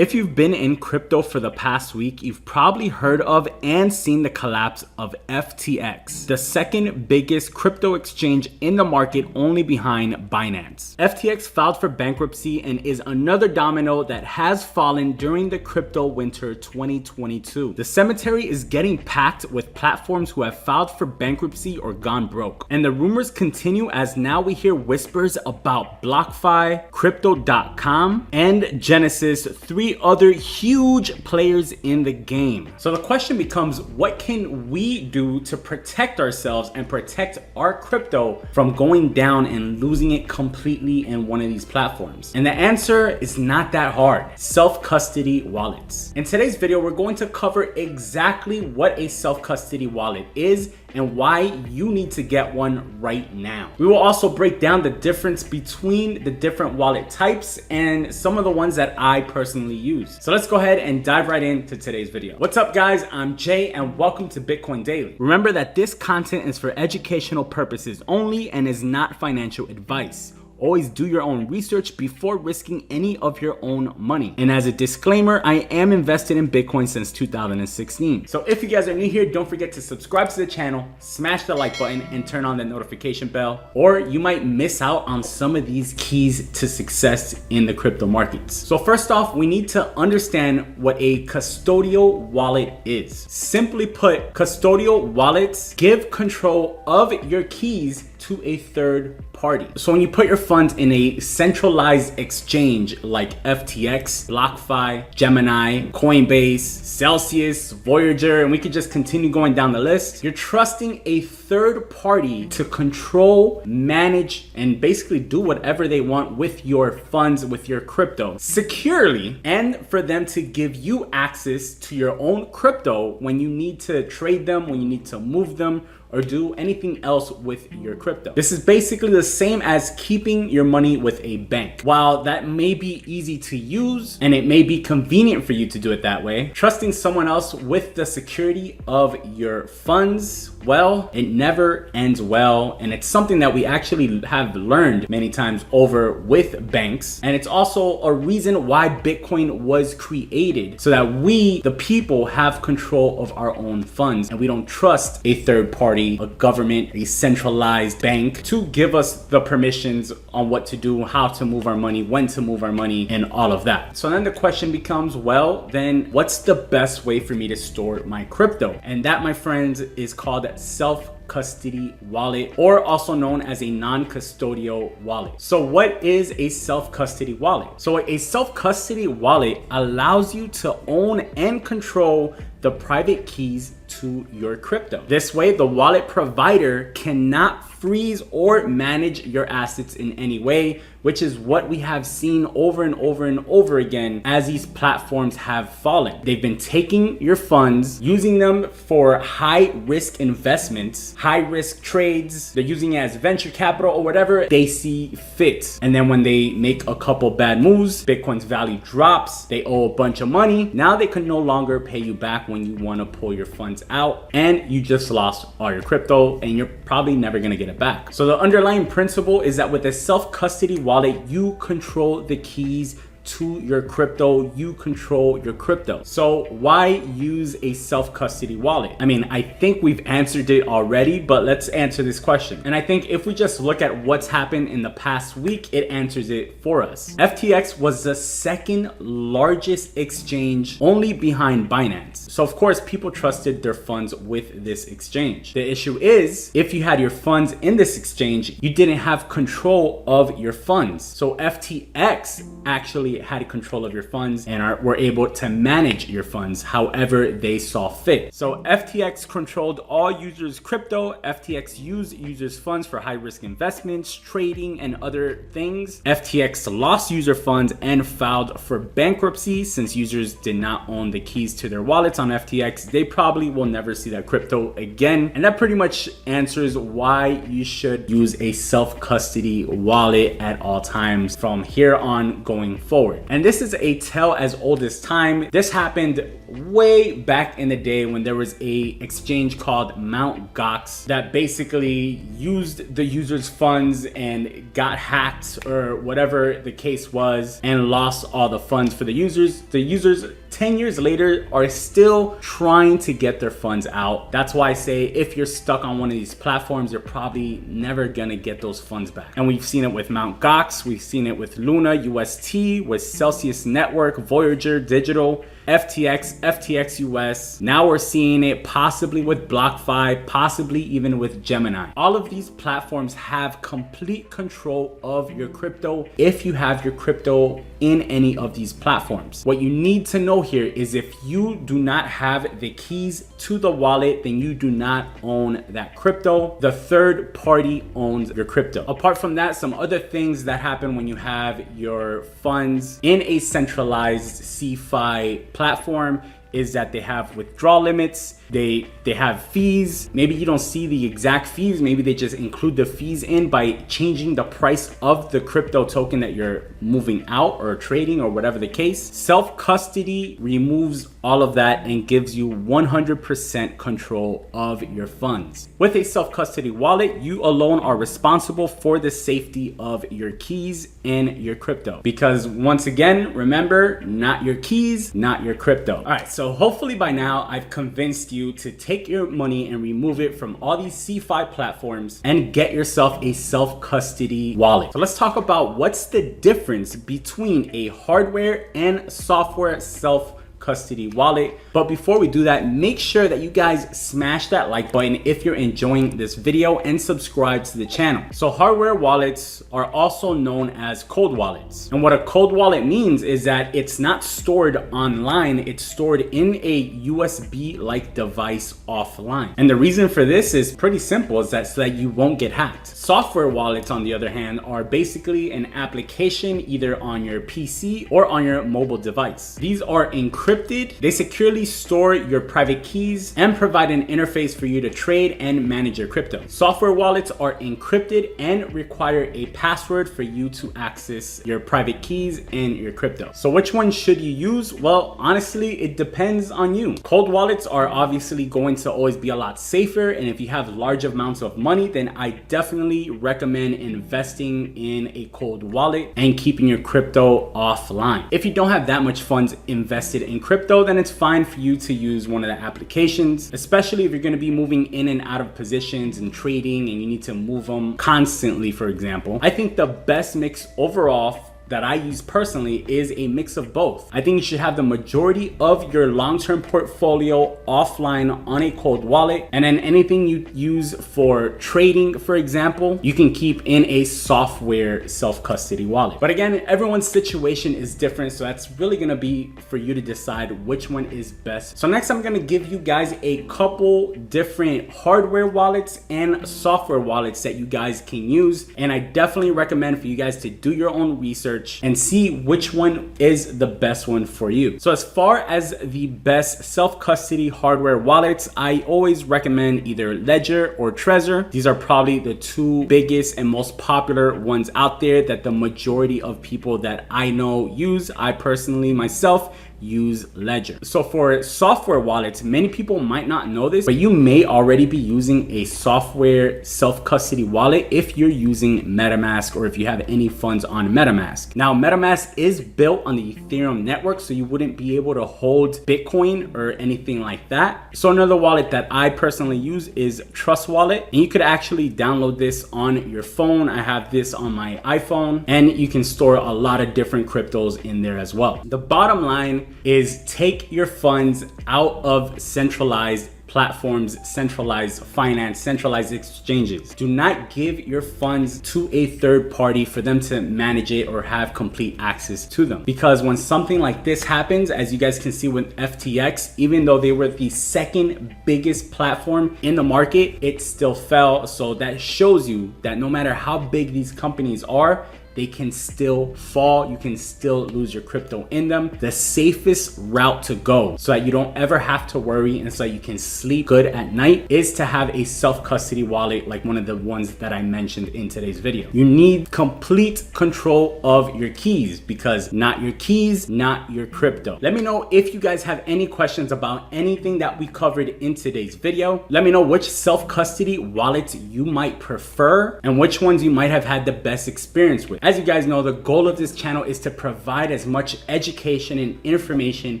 If you've been in crypto for the past week, you've probably heard of and seen the collapse of FTX, the second biggest crypto exchange in the market, only behind Binance. FTX filed for bankruptcy and is another domino that has fallen during the crypto winter 2022. The cemetery is getting packed with platforms who have filed for bankruptcy or gone broke. And the rumors continue as now we hear whispers about BlockFi, Crypto.com, and Genesis, three other huge players in the game. So the question becomes, what can we do to protect ourselves and protect our crypto from going down and losing it completely in one of these platforms? And the answer is not that hard: self-custody wallets. In today's video, we're going to cover exactly what a self-custody wallet is and why you need to get one right now. We will also break down the difference between the different wallet types and some of the ones that I personally use. So let's go ahead and dive right into today's video. What's up, guys? I'm Jay and welcome to Bitcoin Daily. Remember that this content is for educational purposes only and is not financial advice. Always do your own research before risking any of your own money. And as a disclaimer, I am invested in Bitcoin since 2016. So if you guys are new here, don't forget to subscribe to the channel, smash the like button, and turn on the notification bell, or you might miss out on some of these keys to success in the crypto markets. So first off, we need to understand what a custodial wallet is. Simply put, custodial wallets give control of your keys to a third party. So when you put your funds in a centralized exchange like FTX, BlockFi, Gemini, Coinbase, Celsius, Voyager, and we could just continue going down the list, you're trusting a third party to control, manage, and basically do whatever they want with your funds, with your crypto securely, and for them to give you access to your own crypto when you need to trade them, when you need to move them, or do anything else with your crypto. This is basically the same as keeping your money with a bank. While that may be easy to use and it may be convenient for you to do it that way, trusting someone else with the security of your funds, well, it never ends well. And it's something that we actually have learned many times over with banks. And it's also a reason why Bitcoin was created, so that we, the people, have control of our own funds and we don't trust a third party, a government, a centralized bank to give us the permissions on what to do, how to move our money, when to move our money, and all of that. So then the question becomes, well, then what's the best way for me to store my crypto? And that, my friends, is called self-custody wallet, or also known as a non-custodial wallet. So what is a self-custody wallet? So a self-custody wallet allows you to own and control the private keys to your crypto. This way, the wallet provider cannot freeze or manage your assets in any way, which is what we have seen over and over and over again as these platforms have fallen. They've been taking your funds, using them for high risk investments, high risk trades. They're using it as venture capital or whatever they see fit. And then when they make a couple bad moves, Bitcoin's value drops, they owe a bunch of money. Now they can no longer pay you back when you want to pull your funds out, and you just lost all your crypto and you're probably never going to get it back. So the underlying principle is that with a self-custody wallet, you control the keys to your crypto, you control your crypto. So why use a self-custody wallet? I mean, I think we've answered it already, but let's answer this question. And I think if we just look at what's happened in the past week, it answers it for us. FTX was the second largest exchange, only behind Binance. So of course, people trusted their funds with this exchange. The issue is, if you had your funds in this exchange, you didn't have control of your funds. So FTX actually had control of your funds and were able to manage your funds however they saw fit. So FTX controlled all users' crypto. FTX used users' funds for high risk investments, trading, and other things. FTX lost user funds and filed for bankruptcy. Since users did not own the keys to their wallets on FTX, they probably will never see that crypto again. And that pretty much answers why you should use a self-custody wallet at all times from here on going forward. forward. And this is a tale as old as time. This happened way back in the day when there was a exchange called Mt. Gox that basically used the users' funds and got hacked or whatever the case was and lost all the funds for the users. The users 10 years later are still trying to get their funds out. That's why I say if you're stuck on one of these platforms, you're probably never gonna get those funds back. And we've seen it with Mt. Gox, we've seen it with Luna, UST, with Celsius Network, Voyager Digital, FTX, FTX US. Now we're seeing it possibly with BlockFi, possibly even with Gemini. All of these platforms have complete control of your crypto if you have your crypto in any of these platforms. What you need to know here is if you do not have the keys to the wallet, then you do not own that crypto. The third party owns your crypto. Apart from that, some other things that happen when you have your funds in a centralized CeFi platform is that they have withdrawal limits, they have fees. Maybe you don't see the exact fees, maybe they just include the fees in by changing the price of the crypto token that you're moving out or trading or whatever the case. Self-custody removes all of that and gives you 100% control of your funds. With a self-custody wallet, you alone are responsible for the safety of your keys and your crypto. Because once again, remember, not your keys, not your crypto. All right, so hopefully by now I've convinced you to take your money and remove it from all these CeFi platforms and get yourself a self-custody wallet. So let's talk about what's the difference between a hardware and software self-custody wallet. But before we do that, make sure that you guys smash that like button if you're enjoying this video and subscribe to the channel. So hardware wallets are also known as cold wallets. And what a cold wallet means is that it's not stored online, it's stored in a USB-like device offline. And the reason for this is pretty simple, is that so that you won't get hacked. Software wallets, on the other hand, are basically an application either on your PC or on your mobile device. These are encrypted, they securely store your private keys and provide an interface for you to trade and manage your crypto. Software wallets are encrypted and require a password for you to access your private keys and your crypto. So which one should you use? Well, honestly, it depends on you. Cold wallets are obviously going to always be a lot safer, and if you have large amounts of money, then I definitely recommend investing in a cold wallet and keeping your crypto offline. If you don't have that much funds invested in crypto, then it's fine for you to use one of the applications, especially if you're going to be moving in and out of positions and trading and you need to move them constantly, for example. I think the best mix overall that I use personally is a mix of both. I think you should have the majority of your long-term portfolio offline on a cold wallet, and then anything you use for trading, for example, you can keep in a software self-custody wallet. But again, everyone's situation is different, so that's really gonna be for you to decide which one is best. So next, I'm gonna give you guys a couple different hardware wallets and software wallets that you guys can use, and I definitely recommend for you guys to do your own research and see which one is the best one for you. So as far as the best self-custody hardware wallets, I always recommend either Ledger or Trezor. These are probably the two biggest and most popular ones out there that the majority of people that I know use. I personally myself use Ledger. So for software wallets, many people might not know this, but you may already be using a software self-custody wallet if you're using MetaMask or if you have any funds on MetaMask. Now, MetaMask is built on the Ethereum network, so you wouldn't be able to hold Bitcoin or anything like that. So another wallet that I personally use is Trust Wallet, and you could actually download this on your phone. I have this on my iPhone, and you can store a lot of different cryptos in there as well. The bottom line is take your funds out of centralized platforms, centralized finance, centralized exchanges. Do not give your funds to a third party for them to manage it or have complete access to them. Because when something like this happens, as you guys can see with FTX, even though they were the second biggest platform in the market, it still fell. So that shows you that no matter how big these companies are, they can still fall. You can still lose your crypto in them. The safest route to go so that you don't ever have to worry and so that you can sleep good at night is to have a self-custody wallet like one of the ones that I mentioned in today's video. You need complete control of your keys, because not your keys, not your crypto. Let me know if you guys have any questions about anything that we covered in today's video. Let me know which self-custody wallets you might prefer and which ones you might have had the best experience with. As you guys know, the goal of this channel is to provide as much education and information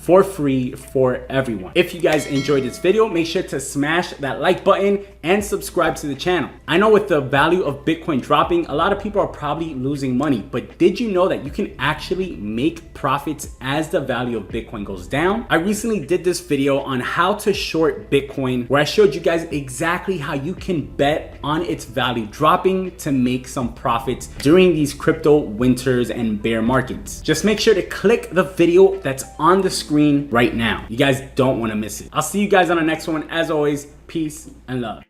for free for everyone. If you guys enjoyed this video, make sure to smash that like button and subscribe to the channel. I know with the value of Bitcoin dropping, a lot of people are probably losing money, but did you know that you can actually make profits as the value of Bitcoin goes down? I recently did this video on how to short Bitcoin, where I showed you guys exactly how you can bet on its value dropping to make some profits during these crypto winters and bear markets. Just make sure to click the video that's on the screen right now. You guys don't want to miss it. I'll see you guys on the next one. As always, peace and love.